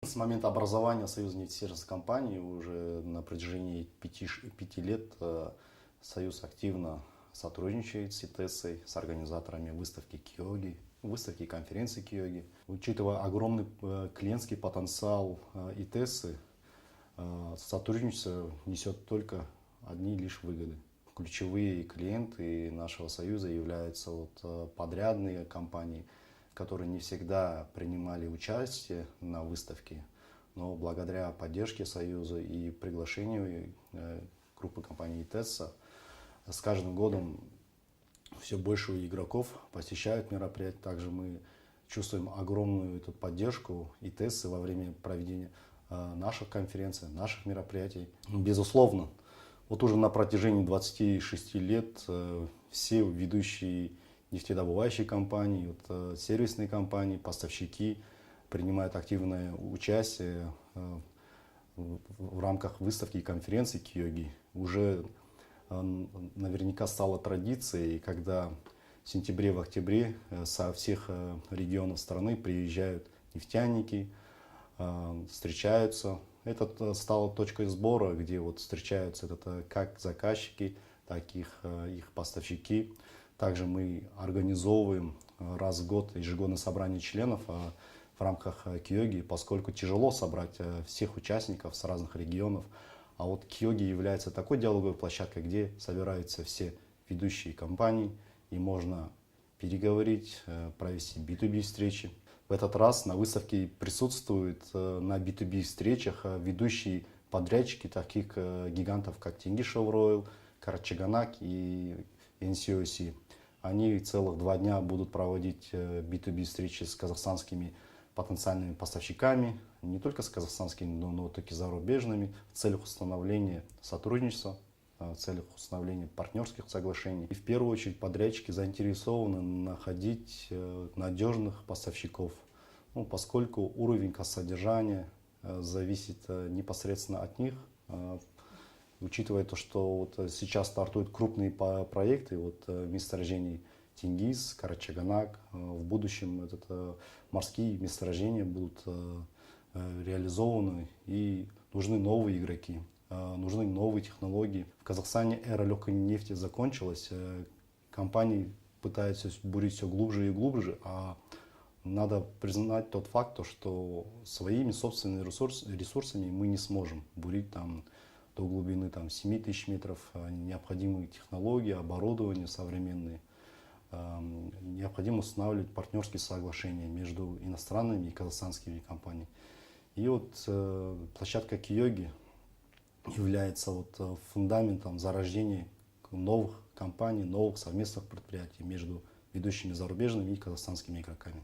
С момента образования Союза нефтесервисной компании уже на протяжении 5 лет Союз активно сотрудничает с ИТЭСой, с организаторами выставки Киоги, выставки и конференции Киоги. Учитывая огромный клиентский потенциал ИТЭСы, сотрудничество несет только одни лишь выгоды. Ключевые клиенты нашего союза являются подрядные компании, которые не всегда принимали участие на выставке, но благодаря поддержке союза и приглашению группы компаний ИТЭСа с каждым годом все больше игроков посещают мероприятия. Также мы чувствуем огромную эту поддержку ИТЭСа во время проведения наших конференций, наших мероприятий. Безусловно, вот уже на протяжении 26 лет все ведущие нефтедобывающие компании, сервисные компании, поставщики принимают активное участие в рамках выставки и конференции Киоги. Уже наверняка стало традицией, когда в сентябре, в октябре со всех регионов страны приезжают нефтяники, встречаются. Это стало точкой сбора, где встречаются как заказчики, так и их поставщики. Также мы организовываем раз в год ежегодное собрание членов в рамках Киоги, поскольку тяжело собрать всех участников с разных регионов. А Киоги является такой диалоговой площадкой, где собираются все ведущие компании, и можно переговорить, провести B2B встречи. В этот раз на выставке присутствуют на B2B встречах ведущие подрядчики таких гигантов, как Тенги Шевройл, Карачаганак и NCOC. Они целых 2 дня будут проводить B2B встречи с казахстанскими потенциальными поставщиками, не только с казахстанскими, но и зарубежными, в целях установления сотрудничества, в целях установления партнерских соглашений. И в первую очередь подрядчики заинтересованы находить надежных поставщиков, поскольку уровень содержания зависит непосредственно от них. Учитывая то, что сейчас стартуют крупные проекты месторождений Тенгиз, Карачаганак, в будущем морские месторождения будут реализованы, и нужны новые игроки, нужны новые технологии. В Казахстане эра легкой нефти закончилась, компании пытаются бурить все глубже и глубже, а надо признать тот факт, что своими собственными ресурсами мы не сможем бурить до глубины 7000 метров. Необходимые технологии, оборудование современные. Необходимо устанавливать партнерские соглашения между иностранными и казахстанскими компаниями. И площадка Киоги является фундаментом зарождения новых компаний, новых совместных предприятий между ведущими зарубежными и казахстанскими игроками.